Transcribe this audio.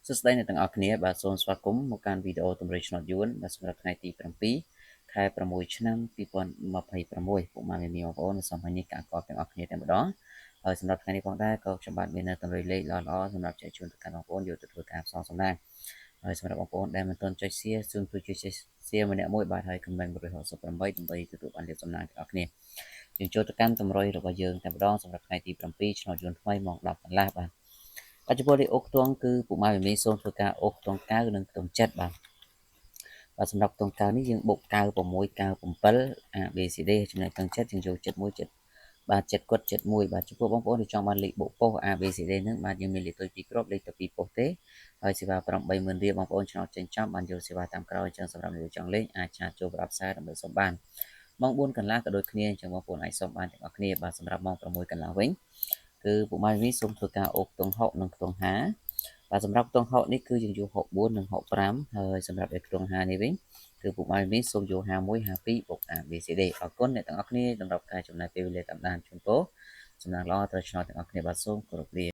សួស្តីអ្នកទាំងអស់គ្នាបាទសូមស្វាគមន៍មកកាន់វីដេអូទម្រេចឆ្នោតយួនបាទសម្រាប់ថ្ងៃទី7ខែ6ឆ្នាំ2026ពុកម៉ែមីបងប្អូនសូមឲ្យនេះការកប់ទាំងអស់គ្នាតែម្ដងហើយសម្រាប់ថ្ងៃនេះផងដែរក៏ខ្ញុំបាទមាននៅទម្រេចលេខល្អៗសម្រាប់ចែកជូនទៅកាន់បងប្អូនយកទៅធ្វើការផ្សងសំណាងហើយសម្រាប់បងប្អូនដែលមិនទាន់ចុច share សូមជួយចុច share ម្នាក់មួយបាទហើយ comment 168ដើម្បីទទួលបានលាភសំណាងទាំងអស់គ្នាយើងចូលទៅកាន់ទម្រេចរបស់យើងតែម្ដងសម្រាប់ថ្ងៃទី7ឆ្នោតយួនថ្មីម៉ោង10កន្លះបាទបច្ចុប្បន្នលេខអូខ្ទង់គឺពុកម៉ែមីសូមធ្វើការអូខ្ទង់9និងខ្ទង់7បាទសម្រាប់ខ្ទង់9នេះយើងបុក9 6 9 7 A B C D ចំណែកខ្ទង់7យើងយក7 1បាទ7គាត់71បាទចំពោះបងប្អូនដែលចង់បានលេខបុកប៉ុស្តិ៍ A B C D ហ្នឹងបាទយើងមានលេខទុយ2គ្រាប់លេខទៅ2ប៉ុស្តិ៍ទេហើយសេវា80000រៀលបងប្អូនឆ្នោតចេញចំបានយកសេវាតាមក្រោយអញ្ចឹងសម្រាប់អ្នកចង់លេខអាចឆាតចូលប្រាប់ផ្សាយដើម្បីសុំបានម៉ោង4កន្លះក៏ដូចគ្នាអញ្ចឹងបងប្អូនអាចសុំបានទាំងអស់គ្នាបាទសម្រាប់ម៉ោង6កន្លះវិញគឺពុកម៉ែនេះសូមធ្វើការអូខ្ទង់6និងខ្ទង់5បាទសម្រាប់ខ្ទង់6នេះគឺយើងយក64និង65ហើយសម្រាប់ខ្ទង់5នេះវិញគឺពុកម៉ែនេះសូមយក51 52បុក A B C D អរគុណអ្នកទាំងអស់គ្នាសម្រាប់ការចំណាយពេលវេលាតាមដានជូនពរសំណាងល្អត្រូវឆ្នោតទាំងអស់គ្នាបាទសូមគោរពលា